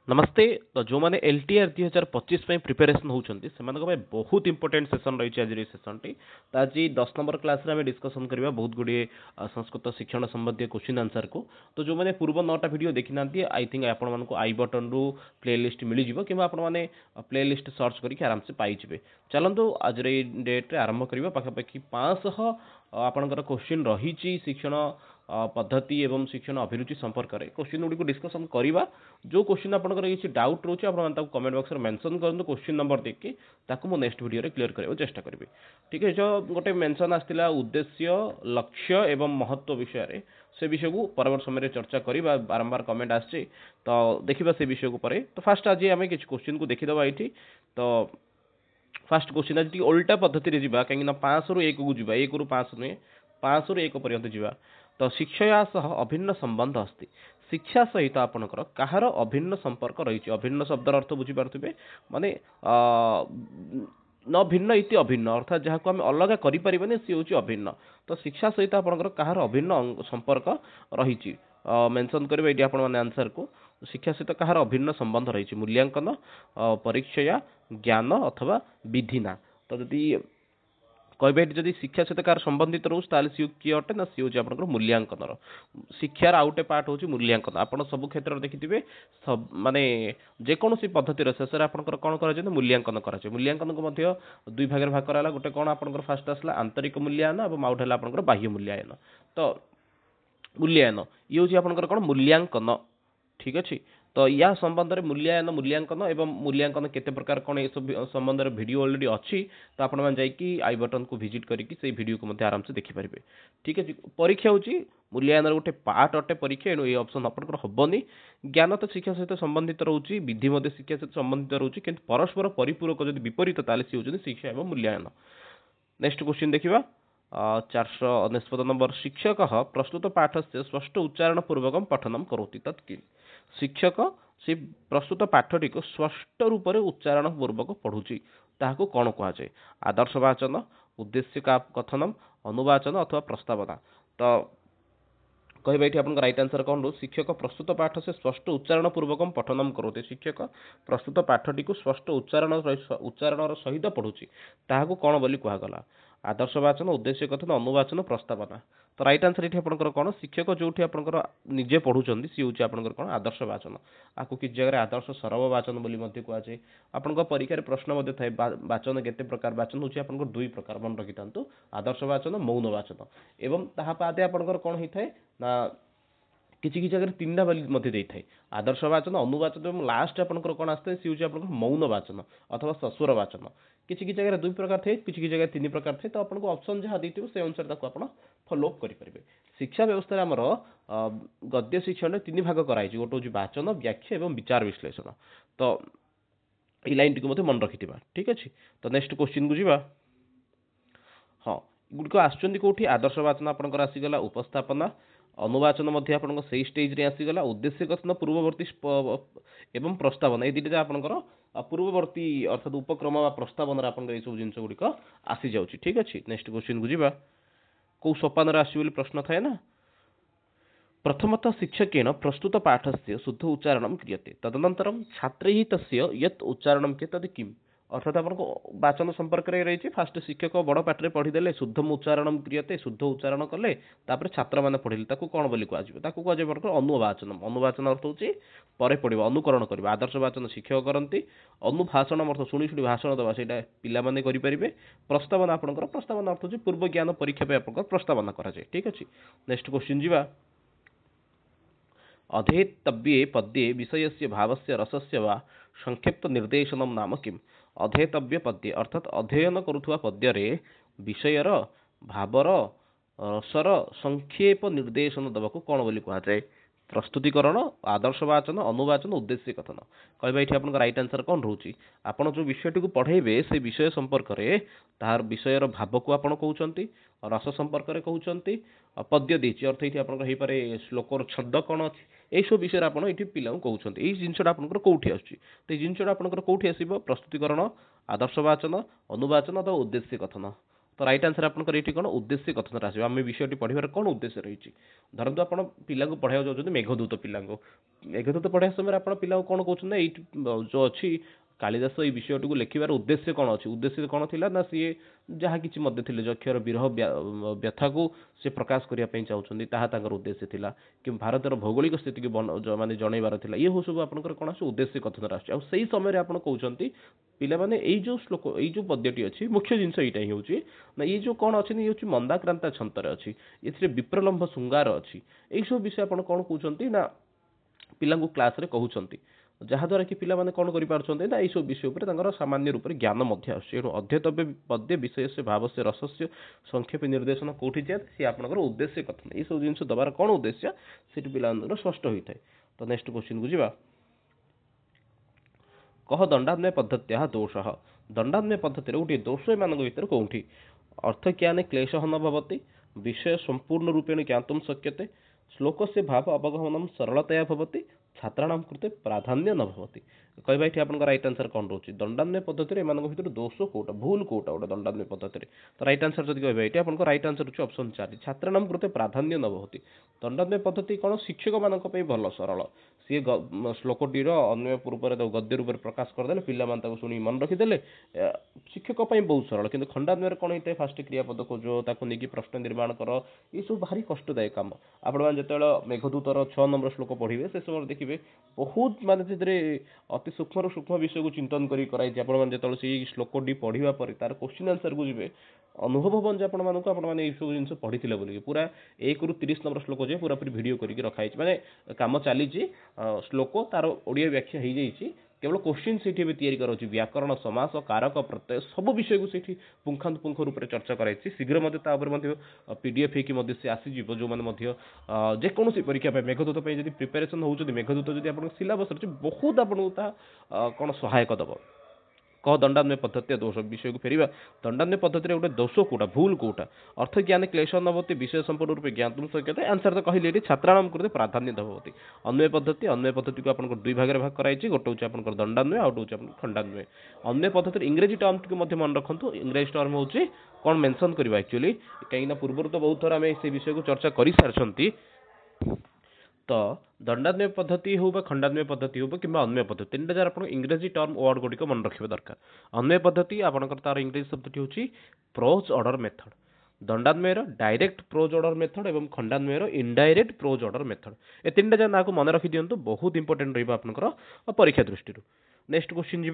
नमस्ते। तो जो मैंने एलटीआर 2025 प्रिपेरेसन होती से बहुत इंपोर्टेंट सेसन रही आज सेसन टी तो आज 10 नंबर क्लास रे डिस्कसन करवा बहुत गुड़े संस्कृत शिक्षण संबंधी क्वेश्चन आंसर को। तो जो मैंने पूर्व 9टा वीडियो देखी ना आई थिंक आपण आई बटन रु प्ले लिस्ट मिल जाव कि आपने प्ले लिस्ट सर्च करके आराम से पाइबे। चलतु आज डेट्रे आरंभ करवा पाखापाखि 500 आपणकर क्वेश्चन रही शिक्षण पद्धति एवं शिक्षण अभिरुचि संपर्क में क्वेश्चन गुड़ी को डिस्कसन करवा। जो क्वेश्चन आपंकर किसी डाउट रोचे आप कमेंट बॉक्स में मेंशन करूँ क्वेश्चन नंबर देखिए ताकू मु नेक्स्ट वीडियो क्लियर करने चेष्टा करी। ठीक है, जो गोटे मेंशन आसाला उद्देश्य लक्ष्य एवं महत्व विषय से विषय को परवर्त समय चर्चा करवा। बारंबार कमेंट आसे तो देखा से विषय को पर। तो फास्ट आज आम कि क्वेश्चन को देखीदे ये। तो फास्ट क्वेश्चन आज उल्टा पद्धति जावा कहीं 5 रु 1 को जावा 1 रु 5 नुहे 5 रु 1 पर्यंत जावा। तो शिक्षया सह अभिन्न संबंध अस्ति। शिक्षा सहित आपणकर कहार अभिन्न संपर्क रही। अभिन्न शब्दर अर्थ बुझीपारे माने न भिन्न इति अभिन्न अर्थात जहाँ को आम अलग करें सी हूँ अभिन्न। तो शिक्षा सहित आपणकर कहार अभिन्न संपर्क रही मेंशन करेंगे ये आपने आंसर को। शिक्षा सहित कहार अभिन्न संबंध रही मूल्यांकन परीक्षा ज्ञान अथवा विधिना। तो जदि कहे जदि शिक्षा सहित कार संबंधित रोचे सी किए अटे ना सी हूँ आप मूल्यांकन। शिक्षार आउ गोटे पार्ट हूँ मूल्यांकन। आप सब क्षेत्र में देखिथे सब माने जेकोसी पद्धतिर शेष में आपंकर कौन कर मूल्यांकन कराए। मूल्यांकन को दुई भाग भाग कराला। गोटे कौन आपंकर फास्ट आसला आंतरिक मूल्यांकन और आउट है आपंकर बाह्य मूल्यांकन। तो मूल्यांकन ये हूँ आपंकर कौन मूल्यांकन। ठीक अच्छे, तो या संबंध में मूल्यांकन एवं मूल्यांकन केते प्रकार कौन ये सब संबंध में वीडियो ऑलरेडी अच्छी। तो आपण मैंने आई बटन को विजिट करके वीडियो को आराम से देखिपारे। ठीक है, परीक्षा हूँ मूल्यांकन गोटे पार्ट अटे परीक्षा एणु ये ऑप्शन आपंकर हेनी। ज्ञान तो शिक्षा सहित संबंधित रोचे विधि शिक्षा सहित संबंधित रोचे कि परस्पर परिपूरक जब विपरीत ताले सी होती शिक्षा एवं मूल्यांकन। नेक्स्ट क्वेश्चन देखा 499 नंबर। शिक्षक प्रस्तुत पाठ से स्पष्ट उच्चारण पूर्वक पठनम करोति तत् किम्। शिक्षक से प्रस्तुत पाठटी को स्पष्ट रूप से उच्चारण पूर्वक पढ़ुची ताहाको कौन कहुए। आदर्शवाचन उद्देश्य का कथनम अनुवाचन अथवा प्रस्तावना। तो कहबा ये आपन राइट आंसर कौन रो शिक्षक प्रस्तुत पाठ से स्पष्ट उच्चारण पूर्वक पठनम करोते। शिक्षक प्रस्तुत पाठटी को स्पष्ट उच्चारण सहित पढ़ुची ताहाको कौन बोली कहगला। आदर्शवाचन उद्देश्य कथन अनुवाचन प्रस्तावना। तो राइट आंसर ये आपंकर कौन शिक्षक जो आपंकर निजे पढ़ुंट सी हूँ आपंकर कौन आदर्शवाचन। आपको किसी जगह आदर्श सरव वाचन बोली कहुए। आपंकर परीक्षा प्रश्न थाए वाचन केते प्रकार वाचन हूँ आपंकर दुई प्रकार मन रखी था आदर्श वाचन मौन वाचन एवं ताहादे आपंकर कौन होता है ना किसी किसी जगह 3टा बोली देता है आदर्श वाचन अनुवाचन और लास्ट आपंकर कौन आसता है सी हूँ आपंकर मौन वाचन अथवा सस्वर वाचन। किसी किसी जगह 2 प्रकार थे किसी किसी जगह 3 प्रकार थे। तो आपको ऑप्शन जहाँ देते से अनुसार आप फॉलो अप करेंगे। शिक्षा व्यवस्था आमर गद्य शिक्षण 3 भाग कराई गोटे हूँ वाचन व्याख्या और विचार विश्लेषण। तो ये लाइन टी मन रखि। ठीक अच्छे, तो नेक्स्ट क्वेश्चन को जीवा। हाँ गुड़िक आसुच्च कौटी आदर्श वाचन आपंकर आसीगला उपस्थापना अनुवाचन आपन से स्टेज रे आसीगला उद्देश्य कथन पूर्ववर्ती एवं प्रस्तावना। ये दुटा आपंकर पूर्ववर्ती अर्थात उपक्रम प्रस्तावन आप सब जिन गुड़िक आसी जाऊँ। ठीक अच्छे, नेक्स्ट क्वेश्चन को जीवा। कौ सोपान आसो प्रश्न थाए ना। प्रथमतः शिक्षकेन प्रस्तुत पाठस्य शुद्ध उच्चारण क्रियते तदनन्तरं छात्रैः तस्य यत् उच्चारण के तद किम्। अर्थात आपको वाचन संपर्क में रही फास्ट शिक्षक बड़ पाठे पढ़ीदे शुद्ध उच्चारण क्रियते शुद्ध उच्चारण कले छात्र मैंने पढ़े कौन बोली कहुए अनुवाचन। अनुवाचन अर्थ हूँ पर पढ़ा अनुकरण करवा। आदर्श वाचन शिक्षक करती अनुभाषण अर्थ शुणी शुणी भाषण देवा से पाने करेंगे। प्रस्तावना आपंकर प्रस्तावना अर्थ हूँ पूर्व ज्ञान परीक्षा आप प्रस्तावना कराए। ठीक अच्छे, नेक्स्ट क्वेश्चन जीवा। अधेतव्ये पद्ये विषय से भाव से रस से वा संक्षिप्त निर्देशन नाम किम्। अधेतव्य पद्ये अर्थात अध्ययन करुवा पद्य विषयर भावर रसर संक्षेप निर्देशन देवाक कौन बोली कहुए। प्रस्तुतिकरण आदर्शवाचन अनुवाचन उद्देश्य कथन। कहबा ये आप राइट आंसर कौन रोचे। आपड़ जो विषयटी को पढ़ेबे से विषय संपर्क में तार विषयर भाव को आपड़ कहते रस संपर्क में कहते पद्य देती अर्थ ये आपरे श्लोकर छंद कौन अच्छी यही सब विषय आप पिला कहते यही जिनसा आपंकर कौटी आसूँ। तो ये जिनसा आपंकर कौटी आसो प्रस्तुतिकरण आदर्शवाचन अनुवाचन अथवा उद्देश्य कथन। तो राइट आंसर आपंकर ये कौन उद्देश्य कथन आसो आम विषय पढ़ार कौन उद्देश्य रही धरतु आप पिला पढ़ाई जाऊँ मेघदूत पिला मेघदूत पढ़ाई समय आप पिला कौन कहते हैं जो अच्छी कालिदास ये विषयटी को लिखार उद्देश्य कौन अच्छी उद्देश्य कौन थी ना सी जहाँ कि थे जक्षर विरह व्यथा को सी प्रकाश करने चाहते उद्देश्य थिला कि भारतर भौगोलिक स्थिति को माने जनइबार थिला ये सब आपंकर कौन आस उद्देश्य कथन आसई समय आप कहते पिला माने जो श्लोक जो पद्यटी अच्छी मुख्य जिनस यहाँ हूँ ना ये जो कौन अच्छे ये मंदाक्रांता छंतर अच्छी ये विप्रलम्भ श्रृंगार अच्छी यही सब विषय आप कौन कहते ना पिला क्लास रे कहते जहाद्वारा कि पिला माने कौन करें ना यही विषय पर सामान्य रूप से ज्ञान अध्येतव्य पद्य विषय से भाव से रस से संक्षेप निर्देशन कौटी जाए सी आपंकर उद्देश्य कथन ये सब जिन दबार कौन उद्देश्य से पिला स्पष्ट होता है। तो नेक्स्ट क्वेश्चन को जीवा कह दंडान्वय पद्धत्या दोष दंडान्वय पद्धति गोटे दोष मान भर कौटी अर्थ ज्ञाने क्लेश न भवति विषय संपूर्ण रूपेण ज्ञातुं शक्यते श्लोक से भाव अवगमनम सरलतया भवति छात्राणां कृते प्राधान्य न भवति कहबा ये आपन राइट आंसर कौन रोचे दंडान्वय पद्धति रे मानक भीतर दोष कोटा भूल कोटा गोटे दंडान्वय पद्धति रे तो राइट आंसर जदि कहबा ये आपन राइट आंसर होची ऑप्शन 4 छात्राणां कृते प्राधान्य न भवति दंडान्वय पद्धति कौन शिक्षक मानक पई भल सरल सी श्लोकटीर अन्वय रूप से गद्य रूप प्रकाश करदे पिला शुणी मन रखीदे शिक्षक बहुत सरल कि खंडान्वय कौन होता है फास्ट क्रियापद खोज ताको नहीं प्रश्न निर्माण कर ये सब भारी कष्टदायक काम आपण जो मेघदूतर 6 नंबर श्लोक पढ़े से समय देखिए बहुत मानते अति सूक्ष्म सूक्ष्म विषय को चिंतन कर श्लोकटी पढ़ा पर तार क्वेश्चन आंसर को जी अनुभव हन जे आपने सब जिन पढ़ी बोलिए पूरा 1 ରୁ 30 नंबर श्लोक जाए पूरा पूरी वीडियो करके रखाई माने काम चली श्लोक तार ओडिया व्याख्या हो जाइए केवल क्वेश्चन से तैयारी व्याकरण समास कारक प्रत्यय सब विषय को सीठी पुंखानुपुंख रूप से चर्चा कराई शीघ्र पीडीएफ होगी सी आसीज जो मैंने जेकोसी परीक्षा मेघदूत जब प्रिपेरेसन होती मेघदूत जब आप सिलेबस अच्छे बहुत आपको कौन सहायक दब कह दंडान्वय पद्धति दोष विषय को फेर दंडान्वय पद्धति गोटे दोष कोटा भूल कोटा अर्थ ज्ञान क्लेश नवती विषय संपूर्ण रूप ज्ञातुं शक्यते आंसर तो कहले छात्राणां कृते प्राधान्य दभवती अन्वय पद्धति को आपन दुई भाग भाग कराई गोटे हूँ आप दंडान्वय आउट हूँ खंडान्वय अन्वय पद्धति इंग्रेजी टर्म को मन रखु इंग्रेजी टर्म हूँ कौन मेंशन करवा एक्चुअली कहीं पूर्व तो बहुत थर आम से विषय को चर्चा कर सारी तो दंडान्वय पद्धति हो खंडान्वय पद्धति हो कि अन्वय पद्धति 3 जार आप इंग्रेजी टर्म वर्ड गुड़िक मन रखा दरकार अन्वय पद्धति आपंकर तार इंग्रेजी शब्दटी हूँ प्रोज ऑर्डर मेथड दंडान्वयर डायरेक्ट प्रोज ऑर्डर मेथड और खंडान्वयर इनडायरेक्ट प्रोज ऑर्डर मेथड ए 3 जार ना मन रखी दिंतु बहुत इंपोर्टेंट रहा परीक्षा दृष्टि। नेक्स्ट क्वेश्चन जी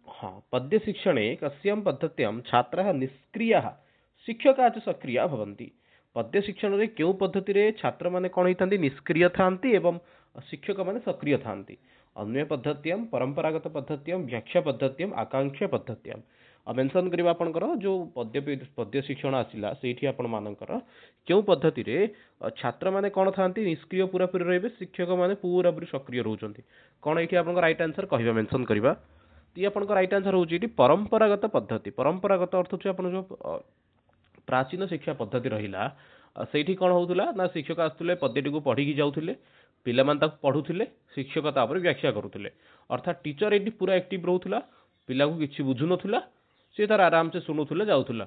हाँ पद्य शिक्षणे कस्यां पद्धत्यां छात्राः निष्क्रियाः शिक्षकाः च सक्रियाः भवन्ति पद्य शिक्षण रे क्यों पद्धति रे छात्र माने कौन होता निष्क्रिय थांती एवं शिक्षक माने सक्रिय थांती अन्य पद्धतियां परंपरागत पद्धतियां व्याख्या पद्धतियां आकांक्षा पद्धतियां मेंशन करबा आपनकर जो पद्य शिक्षण आसिला सेठी आपण मानकर क्यों पद्धति रे छात्र माने कौन थांती निष्क्रिय पूरा पूरी रहिबे शिक्षक माने पूरा पूरी सक्रिय रहउचंती कौन एठी आपनकर राइट आंसर कहबा मेंशन करबा ती आपनकर राइट आंसर होची परंपरागत पद्धति परंपरागत अर्थ होची आपन जो प्राचीन शिक्षा पद्धति रहिला सेठी कौन होउथुला ना शिक्षक आसुले पद्धति को पढ़ी जाउथुले पिला मान ताक पढ़ुथुले शिक्षक तापर व्याख्या करुथुले अर्थात टीचर एठी पूरा एक्टिव रहउथुला पिला को किछि बुझु नथुला से तार आराम से सुनुथुले जाउथुला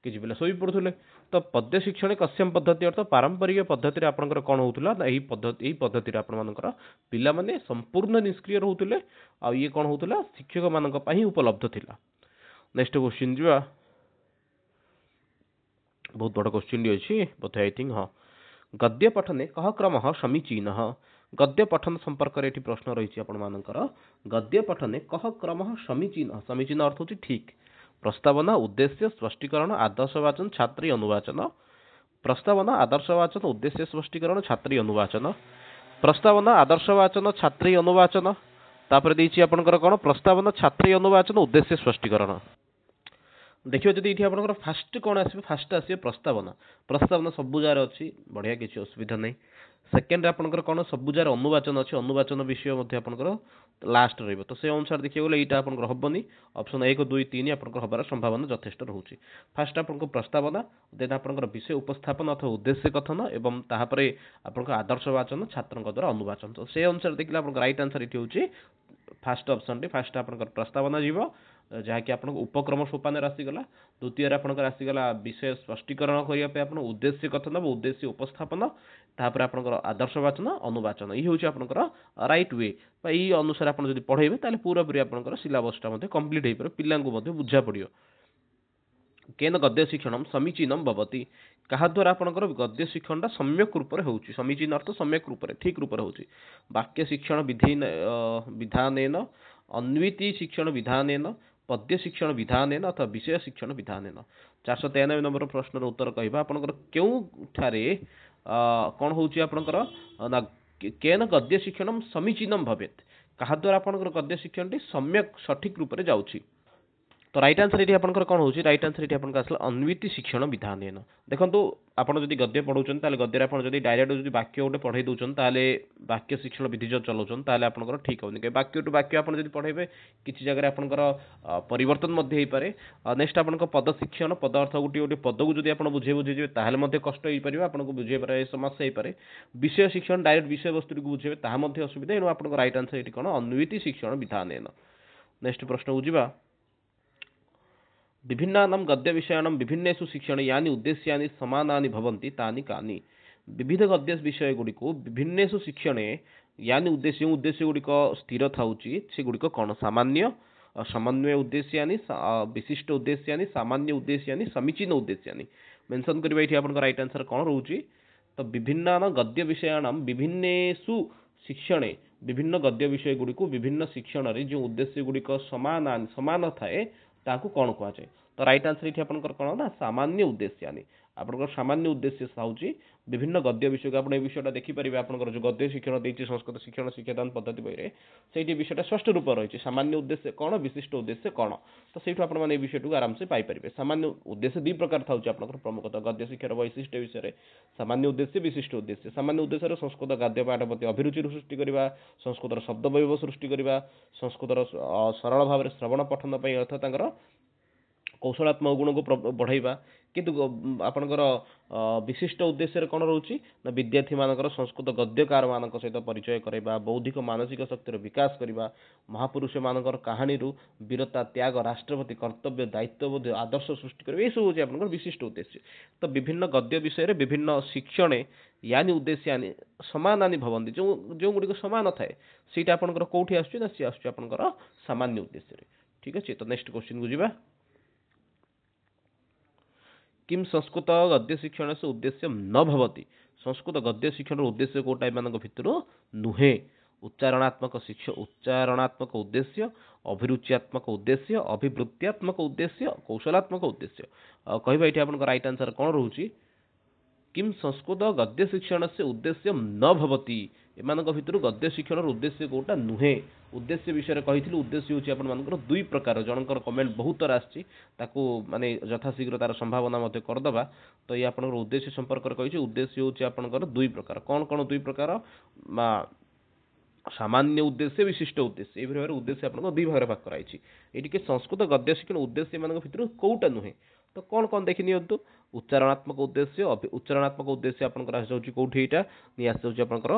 किछि पिला सोई पड़ुथुले तो पद्य शिक्षण कस्यम पद्धति अर्थ पारंपरिक पद्धति रे आपनकर कौन होउथुला ना एही पद्धति रे आपन मानकर पिला माने संपूर्ण निष्क्रिय रहउथुले आ ये कौन होउथुला शिक्षक मानक पई उपलब्ध थिला। नेक्स्ट क्वेश्चन जिवा बहुत बड़ा क्वेश्चन अच्छी बोधे आई थिंक हाँ गद्य पठने कह क्रम समीचीन गद्य पठन संपर्क में प्रश्न रही आपर गद्य पठने कह क्रम समीचीन समीचीन अर्थ होची ठीक प्रस्तावना उद्देश्य स्पष्टीकरण आदर्शवाचन छात्री अनुवाचन प्रस्तावना आदर्शवाचन उद्देश्य स्पष्टीकरण छात्री अनुवाचन प्रस्तावना आदर्शवाचन छात्री अनुवाचन तापर देछि आपनकर कोन प्रस्तावना छात्री अनुवाचन उद्देश्य स्पष्टीकरण देखिए जब ये आप फास्ट कौन आस फास्ट आस प्रस्तावना प्रस्तावना सबुजार अच्छी बढ़िया किसी असुविधा नहीं सेकेंड आपंकर कौन सबुजार अनुवाचन अच्छे अनुवाचन विषय आपंकर लास्ट रही तो से अनुसार देखिए गले यहाँ आप हेनी ऑप्शन 1 2 3 आप हबार संभावना यथेष्ट रोचे फास्ट आप प्रस्तावना देन आप विषय उपस्थापन अथवा उद्देश्य कथन एवं तापर आप आदर्शवाचन छात्रों द्वारा अनुवाचन तो से अनुसार देखिए आप राइट आंसर ये हूँ फास्ट ऑप्शन फास्ट आप प्रस्तावना जीव जहाँकि आप उपक्रम सोपान आसीगला द्वितीय आपंकर आसीगला विषय स्पष्टीकरण करने आप उद्देश्य कथन उद्देश्य उपस्थापन तापर आपंकर आदर्श वाचन अनुवाचन ये हूँ आपंकर राइट वे यही अनुसार आप पढ़ेबे ताले पूरापूरी आपंकर सिलेबसटा कंप्लीट हो पारे पिला बुझा पड़ो केन गद्य शिक्षण समीचीनम भवति कहा द्वारा आपंकर गद्य शिक्षणटा सम्यक रूप से होउची समीचीन अर्थ सम्यक रूप से ठीक रूप से होउची वाक्य शिक्षण विधानेन अन्विति शिक्षण विधानेन पद्य शिक्षण विधानेन अथवा विषय शिक्षण विधानेन 493 नंबर प्रश्नर उत्तर कहबा आपनकर केउ ठारे कोन होउची आपनकर ना केन गद्य शिक्षणम समीचीनम भवेत कहा द्वारा आपनकर गद्य शिक्षणटी सम्यक सठिक रूप से जाउची तो राइट आंसर ये आपंकर कौन हो राइट आंसर ये आपन आसला अन्विति शिक्षण विधान देखो आपड़ जब गद्य पढ़ाऊँ गद्य आप डायरेक्ट जो वाक्य गोटे पढ़े दूसर ताले वाक्य शिक्षण विधि जो चलाऊन ताले आपंकर ठीक होनी कहीं वाक्य टू वाक्य आप पढ़ेबे किसी जगह आपंकर परिवर्तन हो पारे नेक्स्ट आपन पद शिक्षण पद अर्थ गोटे गोटे पद को जब आप बुझे ताहले कष्ट हो पारे आपको बुझे पारे समस्या हो पारे विषय शिक्षण डायरेक्ट विषय वस्तु को बुझे ताहा असुविधा एणु आप राइट आंसर ये कौन अन्विति शिक्षण विधान नेक्स्ट प्रश्न को जीवा विभिन्नानां गद्य विषयाणां विभिन्नेषु शिक्षण यानि उद्देश्यानि समानानि भवन्ति तानि कानि विविध गद्य विषय गुड़िक विभिन्नेषु शिक्षणे यानि उद्देश्य गुड़िक स्थिर थाउची से गुड़िक कौन सामान्य समन्वय उद्देश्यानि विशिष्ट उद्देश्यानि सामान्य उद्देश्यानि समीचीन उद्देश्यानि मेंशन करबा एठी आपन राइट आंसर कौन रहउची तो विभिन्नानां गद्य विषयाणां विभिन्नेषु शिक्षणे विभिन्न गद्य विषय गुड़िक विभिन्न शिक्षण रे जो उद्देश्य गुड़िक समान थाए ताकू कौन कहुए तो राइट आंसर ये आपंकर कौन ना सामान्य उद्देश्यानि आपंकर सामान्य उद्देश्य होउची विभिन्न गद्य विषय को आप विषयटा देखिपारे आपंकर जो गद्य शिक्षण देती संस्कृत शिक्षण शिक्षादान पद्धति बही से विषयटा स्पष्ट रूप रही सामान्य उद्देश्य कौन विशिष्ट उद्देश्य कौन तो सही आप विषय को आराम से पाइपर सामान्य उद्देश्य दुई प्रकार था आपंकर प्रमुखतः गद्य शिक्षार वैशिष्ट विषय सामान्य उद्देश्य विशिष्ट उद्देश्य सामान्य उद्देश्य संस्कृत गद्य पाठ प्रति अभिरुचि सृष्टि करवा संस्कृत शब्द वैभव सृष्टि करवा संस्कृत सरल भाव में श्रवण पठन अर्थ कौशलात्मक गुण को बढ़ाइबा किंतु आपनकर विशिष्ट उद्देश्य कौन रोचे ना विद्यार्थी मानकर संस्कृत गद्यकार मान सहित परिचय करवा बौद्धिक मानसिक शक्तिर विकास करवा महापुरुष मानकर कहानी वीरता त्याग राष्ट्रपति कर्तव्य दायित्वबोध आदर्श सृष्टि करवा ये सब हूँ आपनकर विशिष्ट उद्देश्य तो विभिन्न गद्य विषय विभिन्न शिक्षणे यानी उद्देश्यानि समानानि भवन्ति जो गुड़िक समान थाए सीटा आपनकर कोठी आसुची ना सी आसुची आपनकर सामान्य उद्देश्य ठीक अच्छे तो नेक्स्ट क्वेश्चन को जीवा किम संस्कृत गद्य शिक्षण से उद्देश्य न भवति संस्कृत गद्य शिक्षण उद्देश्य कोटा एमान भितर नुहे उच्चारणात्मक उच्चारणात्मक उद्देश्य अभिरुच्यात्मक उद्देश्य अभिवृत्त्यात्मक उद्देश्य कौशलात्मक उद्देश्य कहबा ये आपन राइट आंसर कौन रोची किम संस्कृत गद्य शिक्षण से उद्देश्य न भवति एमान भितर गद्य शिक्षण उद्देश्य कोटा नुहे उद्देश्य विषय कही उद्देश्य होची आपन मानकर दुई प्रकार जनकर कमेंट बहुत थर आछि ताकू माने यथाशीघ्र तार संभावना मते करदबा तो ये आपन उद्देश्य संपर्क कही उद्देश्य होची आपनकर दुई प्रकार कौन कौन दुई प्रकार सामान्य उद्देश्य विशिष्ट उद्देश्य ये उद्देश्य आपन दुई भाग भाग कराई ये कि संस्कृत गद्य शिक्षण उद्देश्य मान भितर कौटा नुहे तो कौन कौन देखि नियंतु उच्चारणात्मक उद्देश्य आपनकर आसी कोठी एटा नि आसी आपनकर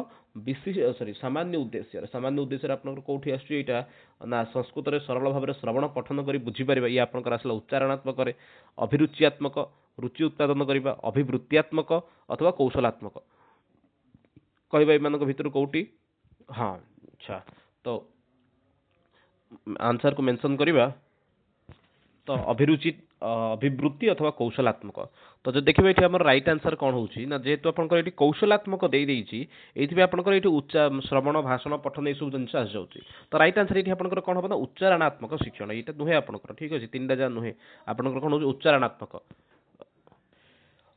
विशिष्ट सॉरी सामान्य उद्देश्य आपनकर कोठी आसी एटा ना संस्कृत रे सरल भाव में श्रवण पठन करी बुझी परिबा ये आपनकर आसला उच्चारणात्मक रे अभिरुच्यात्मक रुचि उत्पादन करिबा अभिवृत्त्यात्मक अथवा कौशलात्मक कहबा एमानक भितर कोठी हाँ अच्छा तो आंसर को मेंशन करिबा तो अभिरुचि अभिवृत्ति अथवा कौशलात्मक तो जो देखिए ये राइट आंसर कौन होची ना जेहेतु आपनकर ये कौशलात्मक दे देइची एथि आपनकर ये उच्चा श्रवण भाषण पठन ये सब जिनस आस जाउची तो राइट आंसर ये आपनकर कौन होबा उच्चारणात्मक शिक्षण ये नुहे आपनकर ठीक अछि तीनटा जा नुहे आपनकर कौन होची उच्चारणात्मक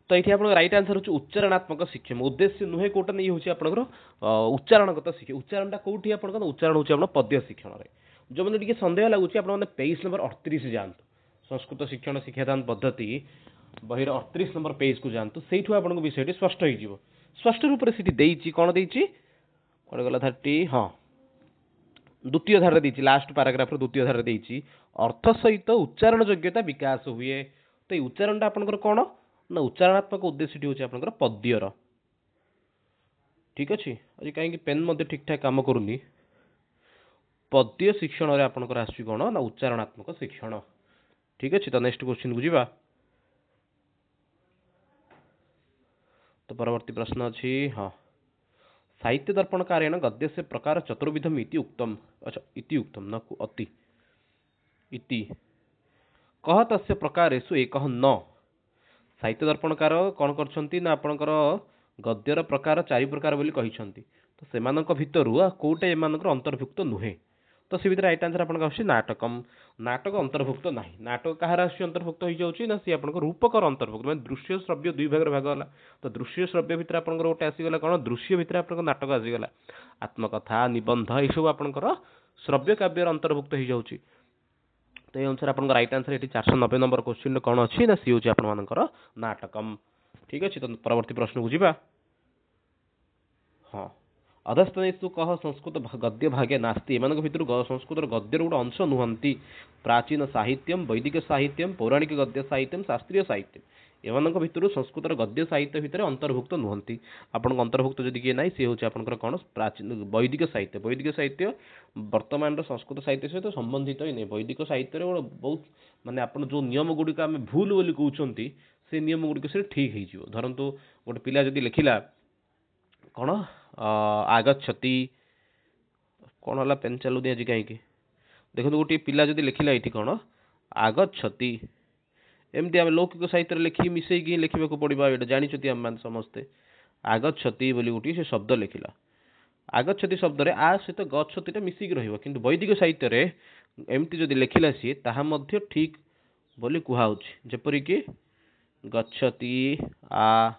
तो ये आप राइट आंसर होची उच्चारणात्मक शिक्षण उद्देश्य नुहे कोटा नहीं होची आपनकर उच्चारणगत शिक्षण उच्चारणटा कोठी आपनकर उच्चारण होची आपन पद्य शिक्षण रे जो मैंने टिके संदेह लगुच आप पेज नंबर 38 जातु संस्कृत शिक्षण शिक्षादान पद्धति बहिर 38 नंबर पेज को जातु से आपको विषय स्पष्ट हो स्पष्ट रूप से कौन देती कौन गला 30 हाँ द्वितीय धारा देती लास्ट पाराग्राफ द्वितीय धारा देती अर्थ सहित उच्चारण योग्यता विकास हुए तो ये उच्चारणटा आपंकर कौन ना उच्चारणात्मक उद्देश्य हूँ आपंकर पद्यर ठीक अच्छे आज कहीं पेन ठीक ठाक काम करूनी पद्य शिक्षण रे आपनकर आसुची कोन ना उच्चारणात्मक शिक्षण। ठीक अछि। तो नेक्स्ट क्वेश्चन बुझिबा। तो परवर्ती प्रश्न अछि हाँ साहित्य दर्पणकारेण गद्यस्य प्रकार चतुर्विधम इति उक्तम। अच्छा इति उक्तम न अति इति कह तस्य प्रकारेषु एकः न। साहित्य दर्पणकार कौन करछंती ना आपनकर गद्यर प्रकार चारि प्रकार बोली कहिसंती। तो सेमानक भितरु कोटे एमानकर अंतर्भुक्त नुहे। तो से भितर राइट आंसर आपनक आछि नाटकम। नाटक अंतर्भुक्त नाही। नाटक कहार आछि अंतर्भुक्त होई जाउछि ना सी आपनक रूपकर अंतर्भुक्त माने दृश्य श्रव्य दुई भाग रे भाग होला। तो दृश्य श्रव्य भितर आपनकर गोटे आसी गला कोन दृश्य भितर आपनकर नाटक आसी गला। आत्मकथा निबंध ए सब आपनकर श्रव्य काव्यर अंतर्भुक्त होई जाउछि। तो ये अनुसार आपन right answer eighty 490 number question कौन अच्छी ना सी हूँ आपण मानकर नाटकम। ठीक अच्छे। तो परवर्ती प्रश्न को जीवा। हाँ अधस्तनेषु कह संस्कृत गद्य भागे नास्ति एमान भितर संस्कृत गद्यर गोटे अंश नुहंती। प्राचीन साहित्यम वैदिक साहित्यम पौराणिक गद्य साहित्यम शास्त्रीय साहित्यम एमान भितर संस्कृत गद्य साहित्य भितर अंतर्भुक्त नुहंती। आपन अंतर्भुक्त जदि किए ना सी हूँ आपंकर कौन प्राचीन वैदिक साहित्य। वैदिक साहित्य वर्तमान संस्कृत साहित्य सहित संबंधित ही नहीं। वैदिक साहित्य बहुत माने आपन जो नियम गुड़िक आम भूल बोली कहते से नियम गुड़िक से ठीक हो धरतु गोटे पिला जदि लिखिला कौन आगच्छति कौन है पेन चलुनी आज कहीं देखो गोटे पिला जदि लिखिला ये कौन आगच्छति एमती आम लौकिक साहित्य लिखी मिसेकी लिखा पड़ा ये जानते आम समस्ते आगच्छति बोली गोटे से शब्द लिखिला। आगच्छति शब्द रे आ सहित गच्छति मिसिकी रहिबो किंतु वैदिक साहित्य रे एमती जदि लिखिला सी ताहा मध्य ठीक बोली कुहाउछि। जेपरि कि गच्छति आ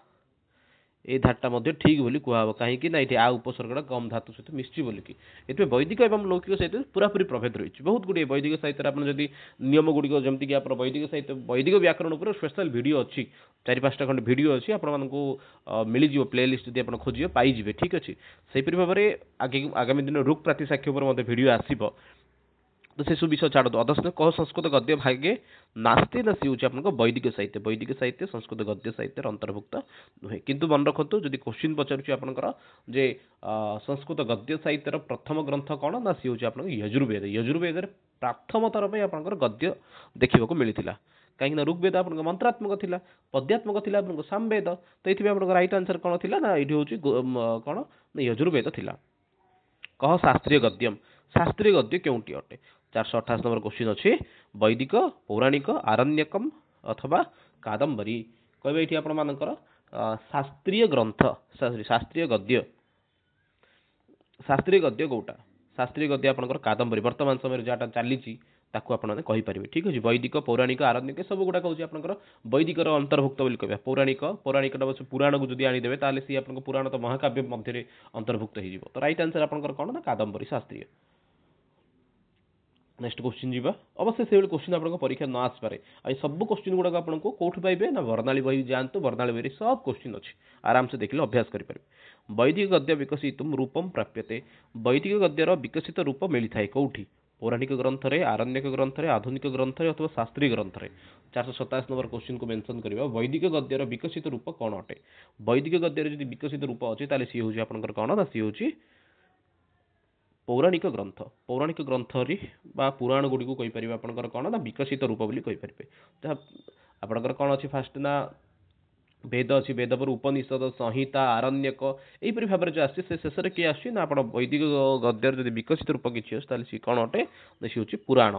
ए धातुटा मध्य ठीक बोली कुहाबो कहीं ना ये आ उपसर्गटा कम धातु सहित मिश्ची बोली कि एते वैदिक एवं लौकिक साहित्य पूरा पूरी प्रभेद रही। बहुत गुड़े वैदिक साहित्य आप जदि नियम गुड़िक जमीक आप वैदिक साहित्य वैदिक व्याकरण पर स्पेशल वीडियो अच्छी 4-5टा खंड वीडियो अच्छी आपको मिल प्लेलिस्ट जब आप खोजे पाइबे। ठीक अच्छे। सेपरी भाव में आगामी दिन रुक प्रातिशाख्य पर वीडियो आसब। तो से सब विषय छाड़ दो अदर्श कह संस्कृत गद्य भागे नास्ती ना सी हूँ आप वैदिक साहित्य। वैदिक साहित्य संस्कृत गद्य साहित्य अंतर्भुक्त नुहे। किंतु मन रखु जदि क्वेश्चन पचारुची आपनकर जे संस्कृत गद्य साहित्यर प्रथम ग्रंथ कौन ना सी हूँ आप यजुर्वेद। यजुर्वेद प्रथम थर पर आपनकर गद्य देखा मिलता कहीं ऋग्वेद आप मंत्रात्मक थिला पद्यात्मक थिला आपन सामवेद। तो ये आप राइट आंसर कौन थिला ना ये हूँ कौन यजुर्वेद थिला। कह शास्त्रीय गद्यम शास्त्रीय गद्य क्योंटी अटे। 428 नंबर क्वेश्चन अच्छी वैदिक पौराणिक आरण्यकम अथवा कादम्बरी कहे ये आपर शास्त्रीय ग्रंथ शास्त्रीय गद्य कौटा शास्त्रीय गद्य आपंकर कादम्बरी वर्तमान समय जहाँ चली कहीपर। ठीक अच्छे। वैदिक पौराणिक आरण्यक सब गुड़ा कौन आपंकर वैदिकर अंतर्भुक्त कह पौराणिक पौराणिक पुराण को जब आनीदेवे ताले सी आप पुराण तो महाकाव्य मध्य अंतर्भुक्त हो। तो राइट आंसर आपंकर कौन ना कादम्बरी शास्त्रीय। नेक्स्ट क्वेश्चन जीवा। अवश्य से क्वेश्चन आपको परीक्षा न आसपे आई सब क्वेश्चन गुड़ाक आपको कौट पाइबे ना बर्णाली बही जातु बर्णाली बही सब क्वेश्चन अच्छी आराम से देखिए अभ्यास करेंगे। वैदिक गद्य विकसित रूपम प्राप्यते वैदिक गद्यर विकसित रूप मिलता है कौटी पौराणिक ग्रंथ रे आरण्यक ग्रंथ रे आधुनिक ग्रंथ रे अथवा शास्त्रीय ग्रंथ रे। 427 नंबर क्वेश्चन को मेंशन करबा वैदिक गद्यर विकसित रूप कौन अटे। वैदिक गद्यर यदि विकसित रूप अच्छे ताले सी होची आपनकर कौन ना सी होची पौराणिक ग्रंथ। पौराणिक ग्रंथ रे बा पुराण गुड़ी को कहीपर आपंकर कौन ना विकसित रूप बोली कहीपर। जहाँ आपंकर कौन अच्छी फास्ट ना वेद अच्छी वेद पर उपनिषद संहिता आरण्यक यहीपरि भाव में जो आसे शेष में किए आस वैदिक गद्यर जब विकसित रूप किसी अच्छे सी कौन अटे सी हूँ पुराण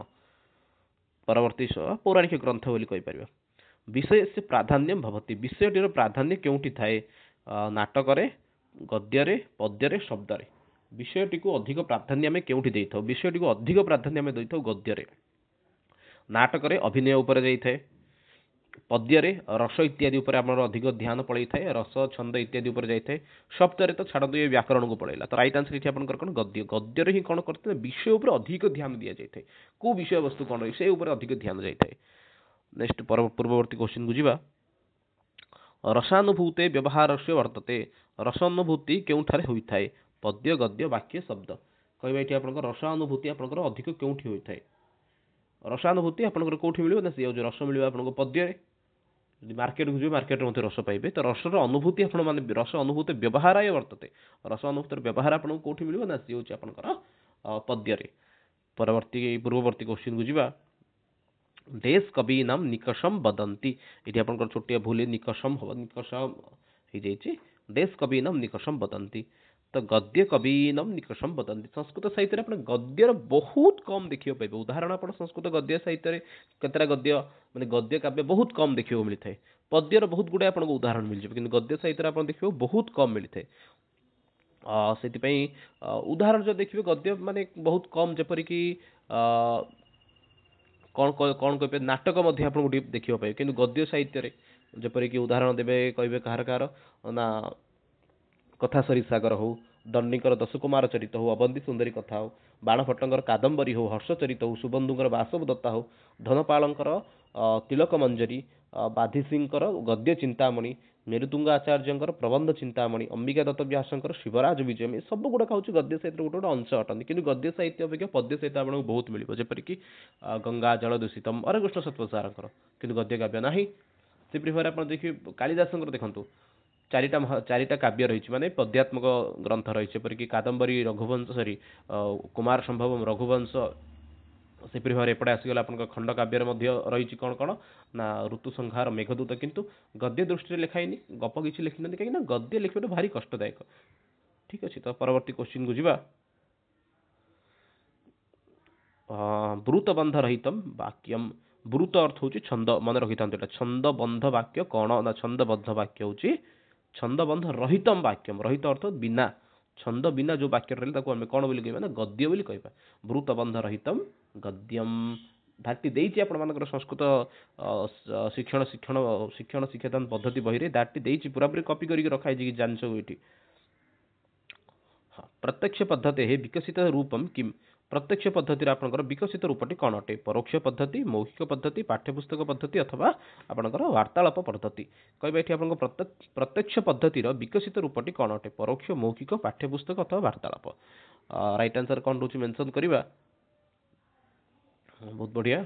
परवर्ती पौराणिक ग्रंथ बोली कहीपर। विषय से प्राधान्य भवती विषयटीर प्राधान्य क्योंटी थाए नाटक गद्य पद्य शब्द विषयटी को अधिक प्राधान्य आम क्योंटी दे था विषयटी को अधिक प्राधान्य आम दे था गद्य नाटक अभिनय उपर जाए पद्य रस इत्यादि उपर आम अधिक ध्यान पड़े थाए रस छंद इत्यादि उपर जाए शब्द तो छाड़ ये व्याकरण को पड़ेगा। तो राइट आंसर ये आपंकर कौन गद्य गद्य ही कौन करते विषय उपर अधिक ध्यान दि जाए कौ विषय वस्तु कौन रही से अधिक ध्यान जाए। नेक्स्ट पूर्ववर्ती क्वेश्चन को जीवा। रसानुभूते व्यवहार से वर्तते रसानुभूति क्योंठारे होता है पद्य गद्य वाक्य शब्द कहवा ये आप रसानुभूति आपंकर अधिक क्योंठी होता है। रसानुभूति आपंकर कौटी मिले ना सी रस मिले आपको पद्य मार्केट को जो मार्केट में रस पाइबे। तो रसर अनुभूति आप रस अनुभूति व्यवहार वर्तते रस अनुभूतिर व्यवहार आपको कौटी मिले ना सी हूँ आपंकर पद्य परवर्ती पूर्ववर्ती क्वेश्चन को ଯିବା देश कवि नाम निकषम बदंती ଏଠି ଆପଣଙ୍କର ଛୋଟିଆ ଭୁଲ ନିକଷମ ହବ ନିକଷମ ହେଇଯାଇଛି देश कवि नाम निकषम बदंती तो गद्य कवि नाम निकषम बदंती संस्कृत साहित्य आपण गद्यर बहुत कम देखियो पाइबे उदाहरण आपण संस्कृत गद्य साहित्य रे केतरा गद्य माने गद्य काव्य बहुत कम देखियो मिलथे पद्यर बहुत गुडे आपण उदाहरण मिल जेबे किंतु गद्य साहित्य रे आपण देखियो बहुत कम मिलथे से उदाहरण जो देखिए गद्य माने बहुत कम जेपरि कि कौन कौन कहे नाटक देखिए पाए कि गद्य साहित्य जेपरि कि उदाहरण देवे कहे कहार कहार ना कथा सरी सागर हो दंडीकर दशकुमार चरित हो अबंदी सुंदरी कथा हो बाण भट्टंकर कादंबरी हो हर्ष चरित हो सुबंधुकर बासव दत्ता हो धनपालंकर तिलक मंजरी बाधिसिंकर गद्य चिंतामणि मेरुतुंग आचार्यंकर प्रबंध चिंतामणि अंबिका दत्त व्यासंकर शिवराज विजय सब गुड़ाक हूँ गद्य साहित्य गोटे गोटे अंश अटंती कि गद्य साहित्य अपेक्षा पद्य साहित्य आपको बहुत मिले जेपरिक गंगा जल दूषितम अरकृष्ण सत्वसारंकर कि गद्य काव्य ना से भाव आप देखिए कालिदास देखो चारिटा काव्य रही माने पद्यात्मक ग्रंथ रही जेपरिक कादंबरी रघुवंश सरी कुमार संभवम रघुवंश से भाव एपटे आसीगला आप खंड काव्य रही कौन कौन ना ऋतु संहार मेघदूत किंतु गद्य दृष्टि लिखाई गप किसी लिखिना कहीं गद्य लिखा भारी कष्टदायक ठीक अच्छे तो परवर्ती क्वेश्चन को जीवा ब्रूतबंध रहित वाक्यम ब्रूत अर्थ हूँ छंद मन रखी था छंदबंध वाक्य कौन ना छंदबद्ध वाक्य हूँ छंदबंध रहितम वाक्यम रहित अर्थ बिना छंद बिना जो वाक्य रही आम कौन बोली कहना गद्य बोली कहवा ब्रूतबंध रहितम गद्यम धाटी देती आपर संस्कृत शिक्षण शिक्षण शिक्षण शिक्षादान पद्धति बही दाटी देती पूरापूरी कॉपी करके रखाई कि जान सब ये हाँ प्रत्यक्ष पद्धति है विकसित रूपम किम प्रत्यक्ष पद्धति आपंकर विकसित रूपटी कौन अटे परोक्ष पद्धति मौखिक पद्धति पाठ्यपुस्तक पद्धति अथवा आपंकर वार्तालाप पद्धति कहबा ये आप प्रत्यक्ष पद्धतिर विकसित रूपटी कौन अटे परोक्ष मौखिक पाठ्यपुस्तक अथवा वार्तालाप राइट आंसर कौन रोचे मेंशन करवा बहुत बढ़िया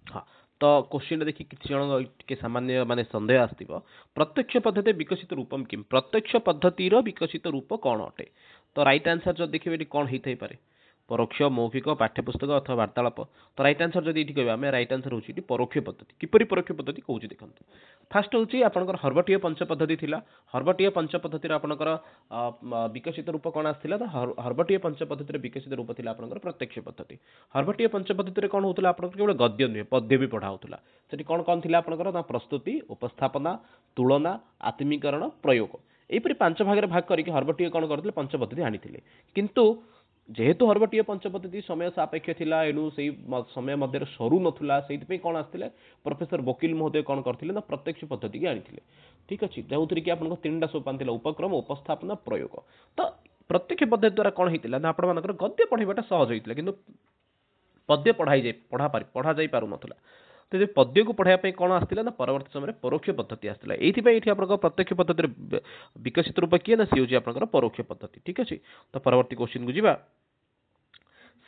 हाँ तो क्वेश्चन देखिए किसी जन के सामान्य माने संदेह आसथिबो प्रत्यक्ष पद्धति विकसित रूपम किम प्रत्यक्ष पद्धतिर विकसित रूप कौन अटे तो राइट आंसर जो देखिए कौन होई पारे परोक्ष मौखिक पाठ्यपुस्तक अथवा वार्तालाप तो राइट आंसर जब ये कहवा आम राइट आंसर होची परोक्ष पद्धति किपरि परोक्ष पद्धति कौन देखो फास्ट हूँ आपंकर हर्बटीय पंच पद्धति थिला हर्बटीय पंच पद्धति आपंकर विकसित रूप कौन आसाला तो हर्बटीय पंच पद्धति विकसित रूप थिला आपंकर प्रत्यक्ष पद्धति हर्बटीय पंच पद्धति कौन होता आपंकर केवल गद्य नुहे पद्य भी पढ़ा होता से कौन कौन थी आपंकर ना प्रस्तुति उपस्थापना तुलना आत्मीकरण प्रयोग यहपरी पांच भाग भाग करके हर्बटीय कौन करते पंच पद्धति आनी किंतु जेहेतु हर्बटीय पंच पद्धति समय सापेक्ष थिला एणु से समय मध्य सरू नाला से कौन आसते प्रोफेसर वकील महोदय कौन करते ना प्रत्यक्ष पद्धति की आनी ठीक अच्छे जो थी कि आप तीन टा सोपान उपक्रम उपस्थापना प्रयोग तो प्रत्यक्ष पद्धति द्वारा कौन होता ना आपण गद्य पढ़ाटा सहज होता कि पद्य पढ़ा जा पार ना तो ये पद्य को पढ़ाई कौन आसाला ना परवर्त समय परोक्ष पद्धति आसाला ये आप प्रत्यक्ष पद्धति विकसित रूप किए ना सी हूँ आप परोक्ष पद्धति ठीक अच्छे तो परवर्ती क्वेश्चन को जीवा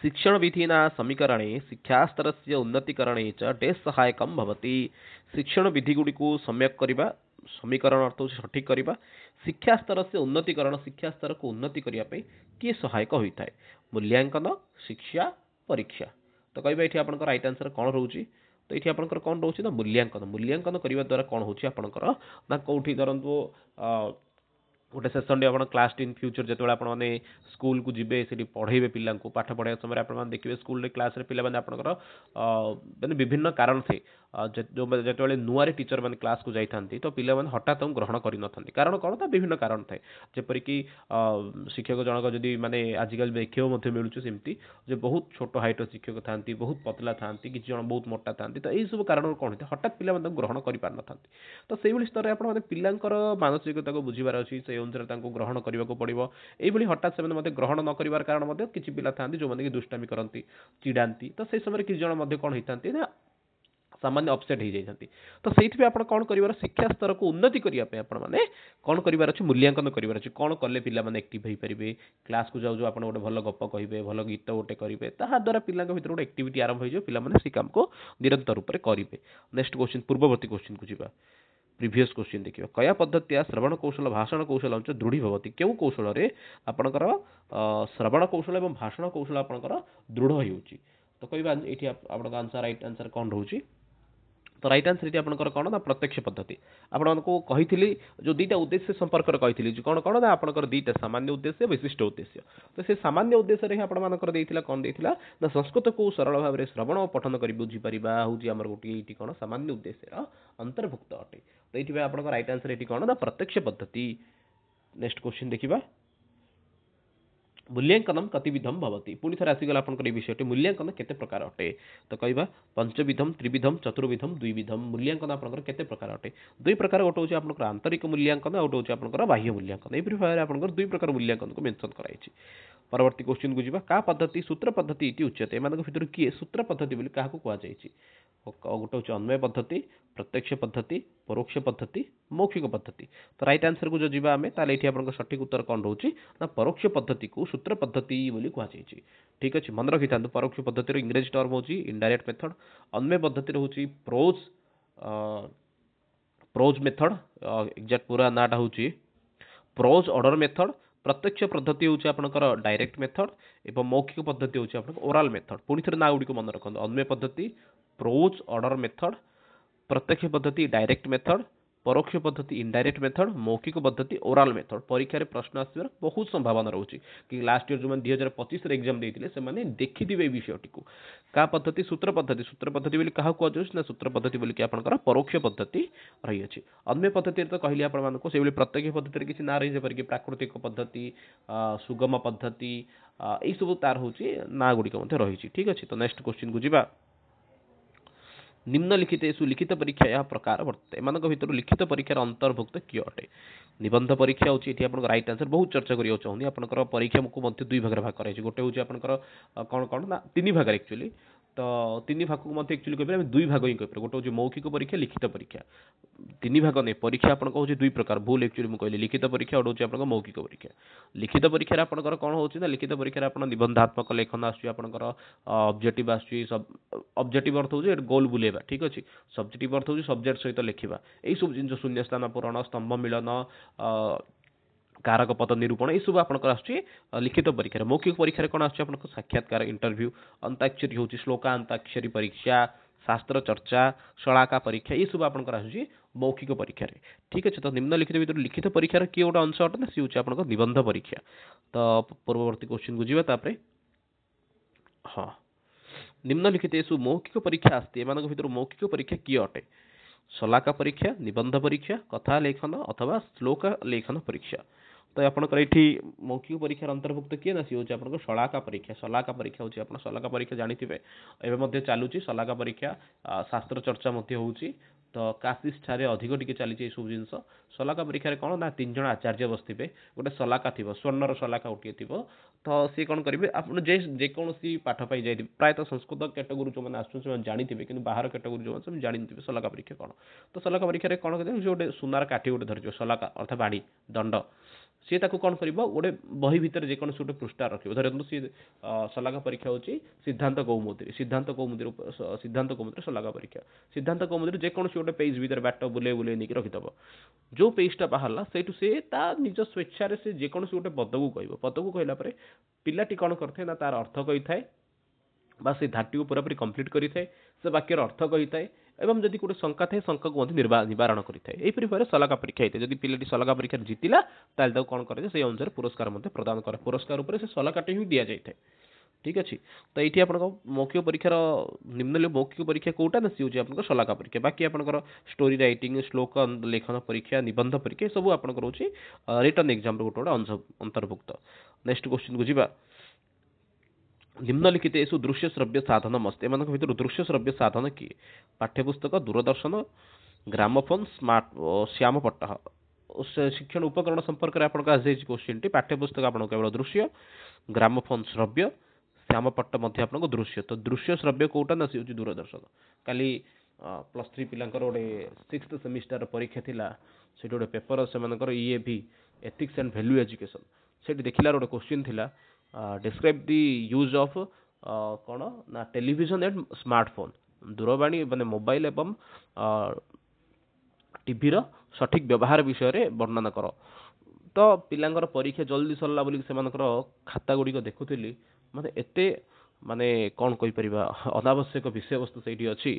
शिक्षण विधिना समीकरणे शिक्षास्तर से उन्नतीकरणे च सहायक भवति शिक्षण विधि गुड़ी को सम्यक करवा समीकरण अर्थ सठिक करवा शिक्षास्तर से उन्नतीकरण शिक्षास्तर को उन्नति करने किए सहायक होता है मूल्यांकन शिक्षा परीक्षा तो कहबा ये आप राइट आंसर कौन रोचे तो ये आपंकर कौन रोचे ना मूल्यांकन मूल्यांकन करने द्वारा कौन होकर ना कौटी धरतु गोटे सेसन आप क्लास 10 फ्यूचर जो आपने स्कूल को जीवे से पढ़े पिला पाठ पढ़ाई समय आप देखिए स्कूल क्लास पे आपंकर मैंने विभिन्न कारण थे जो जो नुआ टीचर मैंने क्लास को जाती तो पिला हठात ग्रहण कर कारण कौन था विभिन्न कारण थाए जेपरिक शिक्षक जनक जदि माने आजिकल देखा मिलूँ सेमती जो बहुत छोट हाइट शिक्षक था बहुत पतला था कि जन बहुत मोटा था तो यही सब कारण कौन होता है हठात पिला ग्रहण कर पार न तो से स्तर आप पिलांकर मानसिकता को बुझीबार अच्छी से अनुसार ग्रहण करने को पड़ो ये हठात से ग्रहण न कर कारण किसी पिला था जो मैंने दुष्टामी करती चिड़ाती तो से समय किसी जन कौन होता ना सामान्य अपसेट हो जाती तो से आप कौन कर शिक्षा स्तर को उन्नति करने आपने कौन कर मूल्यांकन कर कौन कले पिला एक्टिव हो पारे क्लास को जाऊ आप गोटे भल गप कहे भल गीत गोटे करेंगे ताद्वारा पिला भर गोटे एक्टिविटी आरंभ हो पे कम को निरंतर रूप से करेंगे नेक्स्ट क्वेश्चन पूर्ववर्ती क्वेश्चन को जीवा प्रीवियस क्वेश्चन देखिए कया पद्धतिया श्रवण कौशल भाषण कौशल दृढ़ी भवती केउ कौशल रे आपणकर श्रवण कौशल एवं भाषण कौशल आपणकर दृढ़ होउची तो कहबा एठी आपन आंसर राइट आंसर कोन रहउची तो राइट आंसर ये आपंकर कौन ना प्रत्यक्ष पद्धति आपको कही जो दुईटा उद्देश्य संपर्क कही कौन कौन ना आपंकर दुईटा सामान्य उद्देश्य विशिष्ट उद्देश्य तो से सामान्य उद्देश्य आपंकर कौन देता ना संस्कृत को सरल भाव में श्रवण और पठन कर बुझीपर हूँ गोटे ये कौन सामान्य उद्देश्य अंतर्भुक्त अटे तो ये आप राइट आंसर ये कौन ना प्रत्यक्ष पद्धति नेक्स्ट क्वेश्चन देखा मूल्यांकन कतिविधम भवति पुणी थे आसीगला आपंकर विषय मूल्यांकन केते प्रकार अटे तो कहवा पंचविधम त्रिविधम चतुर्विधम द्विविधम मूल्यांकन आपंकर केते प्रकार अटे दुई प्रकार गोटे हूँ आपंकर आंतरिक मूल्यांकन गोटे हूँ आपंकर बाह्य मूल्यांकन यही भाव आपंकर दुई प्रकार मूल्यांकन को मेंशन कराई परवर्ती क्वेश्चन को जीवा का पद्धति सूत्र पद्धति इति उच्यते एमानक भितर किए सूत्र पद्धति बोली काहाकू कुआ जायछि गोटे हूँ अन्वय पद्धति प्रत्यक्ष पद्धति परोक्ष पद्धति मौखिक पद्धति तो राइट आंसर को जो जीवा आमे ताले एठी आपन सठिक उत्तर कौन रोची ना परोक्ष पद्धति को सूत्र पद्धति बोली कुआ जायछि ठीक अछि मन रखि थांतु परोक्ष पद्धति रो इंग्लिश टर्म होची इनडायरेक्ट मेथड अन्वय पद्धति रो होची प्रोज मेथड एग्जैक्ट पूरा नाटा होची प्रोज ऑर्डर मेथड प्रत्यक्ष पद्धति हूँ आपंकर डायरेक्ट मेथड एवं मौखिक पद्धति हूँ आप ओराल मेथड पुणी थे ना गुड़ी मन रखते अन्वय पद्धति प्रोज ऑर्डर मेथड प्रत्यक्ष पद्धति डायरेक्ट मेथड परोक्ष पद्धति इनडायरेक्ट मेथड मौखिक पद्धति ओराल मेथड परीक्षा प्रश्न आसवर बहुत संभावना रोचे कि लास्ट इयर जो 2025 एग्जाम देते से देखिथे विषयटी को का पद्धति सूत्र पद्धति बोली क्या कहुच्छे ना सूत्र पद्धति बोली आपंकर परोक्ष पद्धति रही है अन्य पद्धति तो कहली आपको से प्रत्यक्ष पद्धति किसी ना रही जपर प्राकृतिक पद्धति सुगम पद्धति यही सब तार हूँ ना गुड़िक रही ठीक अच्छे तो नेक्स्ट क्वेश्चन को जीवा निम्नलिखितेषु लिखित परीक्षा यह प्रकार वर्तते एमानक भितर लिखित परीक्षार अंतर्भुक्त किए अटे निबंध परीक्षा होची एठी आपन राइट आंसर बहुत चर्चा करियो चाहुनी आपनकर परीक्षा को मध्य दुई भाग भाग कराइछि गोटे होची आपनकर कोन कोन ना तीन भाग एक्चुअली तो तीन भाग को मध्य एक्चुअली कहबे दुई भाग ही कहबे गोटे होची मौखिक परीक्षा लिखित परीक्षा तीन भाग नै परीक्षा आपन होची दुई प्रकार भूल एक्चुअली मु कहली लिखित परीक्षा और होची आपन मौखिक परीक्षा लिखित परीक्षा आपनकर कोन होची ना लिखित परीक्षा आपन निबंधात्मक लेखन आसुची आपनकर ऑब्जेक्टिव आसुची सब ऑब्जेक्टिव अर्थ होची गोल बुलेबा ठीक अछि सब्जेक्टिव अर्थ होची सब्जेक्ट सहित लिखिबा एई सब जिन शून्य स्थान पूरण स्तंभ मिलन कारक पद निरूपण यह सब आपंकर आसुची लिखित परीक्षा मौखिक परीक्षा कौन आसुची आपन साक्षात्कार इंटरव्यू अंताक्षरी होची श्लोका अंताक्षरी परीक्षा शास्त्र चर्चा शलाका परीक्षा ये सब आपंकर आसुची मौखिक परीक्षा ठीक अच्छे तो निम्नलिखित भर लिखित परीक्षार किए गोटे अंश अटे ना सी हूँ आप निबंध परीक्षा तो पूर्ववर्ती क्वेश्चन को जीवा तापरे हाँ निम्नलिखितेषु मौखिक परीक्षा अस्ति एमानक भितर मौखिक परीक्षा किए अटे शलाका परीक्षा निबंध परीक्षा कथा लेखन अथवा श्लोक लेखन परीक्षा तो आपंकर ये मौखिक परीक्षार अंतर्भुक्त किए ना सी हूँ आप शलाका परीक्षा हूँ आप शलाका परीक्षा जानी एवं चलुची शलाका परीक्षा शास्त्र चर्चा होची तो काशीस ठारे अधिक टिके चली सब जिन शलाका परीक्षा कौन ना तीन जन आचार्य बसते गोटे शलाका थी स्वर्णर शलाका गोटे थी तो सी कौन करेंगे आप जेकोसी पाठ पाई जाए प्रायतः संस्कृत कैटेगोरी जो मैंने आसुन जानते कि बाहर कैटेगोरी जो सब जानते शलाका परीक्षा कौन तो शलाका परीक्षा कौन कर गोटे सुनार काठी गोटे धर शलाका अर्थात बाड़ी दंड सी कौन कर गोटे बही भितर जेकोसी गोटे पृष्ठा रखिए धरतु सी शलाका परीक्षा हूँ सिद्धांत कौमुदी शलाका परीक्षा सिद्धांत कौमुदी जेकोसी गोटे पेज भितर बाट बुले बुले नहीं रखिदब जो पेजटा बाहर से निज स्वेच्छा से जेकोसी गोटे पद को पद को कहला पिलाटी कौन करते ना तार अर्थ कही थाए बा से धाटी को पूरापूरी कंप्लीट करी थाए से वाक्यर अर्थ कही थाए एवं जदि गोटे शंका थाए शंका को निवारण करें यहीपरि भाव शलाका परीक्षा होता है जब पिलाटी शलाका परीक्षा जीतिला ताल कौन करे से अनुसार पुरस्कार प्रदान करे पुरस्कार उपर से शलाकाटे ही दि जाए ठीक अच्छे तो ये आप मौखिक परीक्षार निम्न मौखिक परीक्षा कौटा ना सी हूँ आप शलाका परीक्षा बाकी आपंकर स्टोरी राइटिंग श्लोक लेखन परीक्षा निबंध परीक्षा सब आपंकर हूँ रिटर्न एग्जाम गोटे गोटे अंश अंतर्भुक्त नेक्स्ट क्वेश्चन को जीवा निम्नलिखितेषु दृश्य श्रव्य साधन अस्ति एमानक भितर दृश्य श्रव्य साधन किए पाठ्यपुस्तक दूरदर्शन ग्रामोफोन स्मार्ट श्यामपट्ट शिक्षण उपकरण संपर्क में आपको क्वेश्चन टी पाठ्यपुस्तक आप केवल दृश्य ग्रामोफोन श्रव्य श्यामपट्ट आपको दृश्य तो दृश्य श्रव्य कौटा ना सी दूरदर्शन काली +3 पिलांकर गोटे 6th सेमिस्टर परीक्षा थिला से गोटे पेपर से ईएवी एथिक्स एंड वैल्यू एजुकेशन से देखला गोटे क्वेश्चन थिला डिस्क्राइब द यूज ऑफ कौन ना टेलीविजन एंड स्मार्टफोन दूरवाणी माने मोबाइल एवं टीवी रो सठिक व्यवहार विषय रे वर्णना कर तो पिलांकर परीक्षा जल्दी सरला बोली सेमानकर खाता गुडी को देखुथिली मते एते माने कोन कहि परिबा अनावश्यक विषय वस्तु सेठी अछि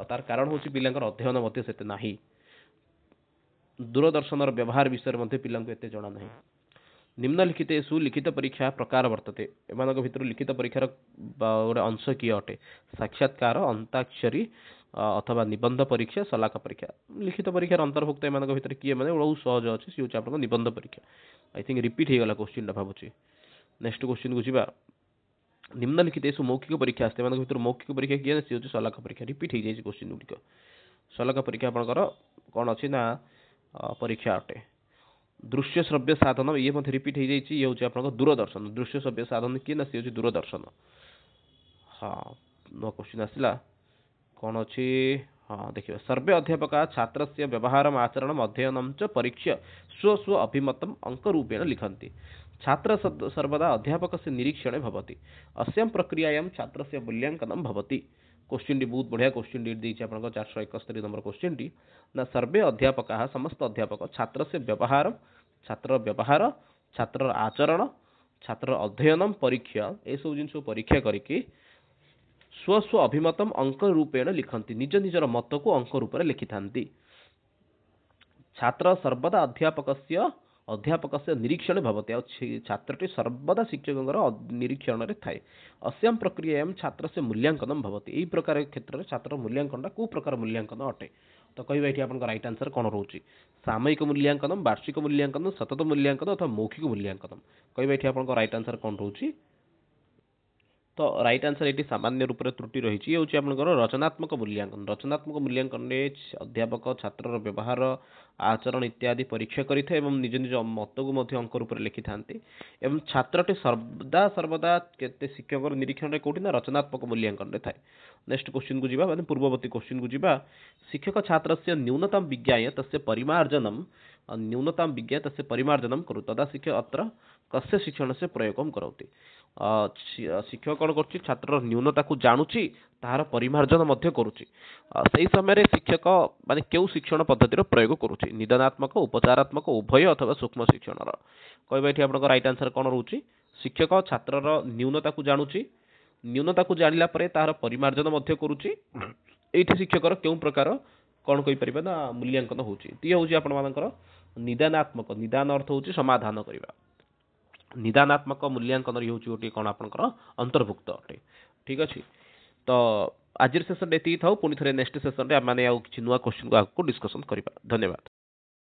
तार कारण होछि पिलांकर अध्ययन मते सेते नाही दूरदर्शन व्यवहार विषय मध्ये पिलांको एते जणा नाही निम्नलिखितेषु लिखित परीक्षा प्रकार वर्तते एमानक भितर लिखित परीक्षार गोटे अंश किए अटे साक्षात्कार अंताक्षरी अथवा निबंध परीक्षा सलाका परीक्षा लिखित परीक्षार अंतर्भुक्त एमानक भितर किए माने बहुत सहज अछि सी होछि आपन निबंध परीक्षा आई थिंक रिपीट हे गला क्वेश्चन टा भाबुछि नेक्स्ट क्वेश्चन को जिबा निम्नलिखितेषु मौखिक परीक्षा आस्ते एमानक भितर मौखिक परीक्षा किए सी होछि सलाका परीक्षा रिपीट हे जाय क्वेश्चन गुडिक सलाका परीक्षा आपनकर कोन अछि ना परीक्षा अटे दृश्य श्रव्य साधन ये मत रिपीट हो जाइए ये हूँ आप दूरदर्शन दृश्य श्रव्य साधन किए ना सी हूँ दूरदर्शन हाँ नो क्वेश्चन आसला कौन अच्छी हाँ देखिए सर्वे अध्यापक छात्र से व्यवहार आचरण अध्ययन च परीक्षा स्व स्व अभिमतम अंक रूपेण लिखन्ति छात्र सर्वदा अध्यापक से निरीक्षणे भवति अस्यां प्रक्रियायां छात्र से मूल्यांकनं भवति क्वेश्चन टी बहुत बढ़िया क्वेश्चन टी देछि आपन 471 नंबर क्वेश्चन टी ना सर्वे अध्यापक समस्त अध्यापक छात्र से व्यवहार छात्र आचरण छात्र अध्ययन परीक्षा ए सब जिन परीक्षा करके स्व स्व अभिमतम अंक रूपेण लिखन्ति निज निजर मत को अंक रूप में लिखि थांती छात्र सर्वदा अध्यापक से निरीक्षण भवति छात्रटी सर्वदा शिक्षक निरीक्षण रे थाए अस्यां प्रक्रियायां छात्र से मूल्यांकन भवति एई प्रकार क्षेत्र में छात्र मूल्यांकन को प्रकार मूल्यांकन अटे तो कहबा एठी आपन राइट आंसर कोन रहउची सामयिक मूल्यांकन वार्षिक मूल्यांकन सतत मूल्यांकन अथवा मौखिक मूल्यांकन कहबा एठी आपन राइट आंसर कोन रहउची तो राइट आंसर ये सामान्य रूप से त्रुटि रही ये हूँ रचनात्मक मूल्यांकन रे अध्यापक छात्र व्यवहार आचरण इत्यादि परीक्षा करें निज निज मत को अंक रूप से लिखि था छात्रटी सर्वदा केते शिक्षक निरीक्षण कौटी ना रचनात्मक मूल्यांकन थाए नेक्स्ट क्वेश्चन को जीवा माने पूर्ववर्ती क्वेश्चन को जीवा शिक्षक छात्र से न्यूनतम विज्ञाय तस्य परिमार्जनम करू तदा शिक्षक अत्र कस्य शिक्षण से प्रयोग करोति शिक्षक कौन कर छात्र न्यूनता को जानुची तार परिमार्जन मध्य करुच्ची सही समय शिक्षक माने केउ शिक्षण पद्धतिर प्रयोग करुच्ची निदानात्मक उपचारात्मक उभय अथवा सूक्ष्म शिक्षण कहबा एठी आपन राइट आंसर कोन रहउची शिक्षक छात्रर न्यूनता को जानुची न्यूनता को जानिला परे तार परिमार्जन मध्य करुच्ची एठी शिक्षकर केउ प्रकार कौन कहि परिबा ना मूल्यांकन होउची ती होउची आपन मानकर निदानात्मक निदान अर्थ होउची समाधान करिबा निदानात्मक मूल्यांकन होउची गोटे कोन आपनकर अंतर्भुक्त अटे ठीक अछि तो आज सेशन एति थाउ पुनी थरे नेक्स्ट सेशन रे माने आ किछि नुवा क्वेश्चन को डिस्कशन करिबा धन्यवाद।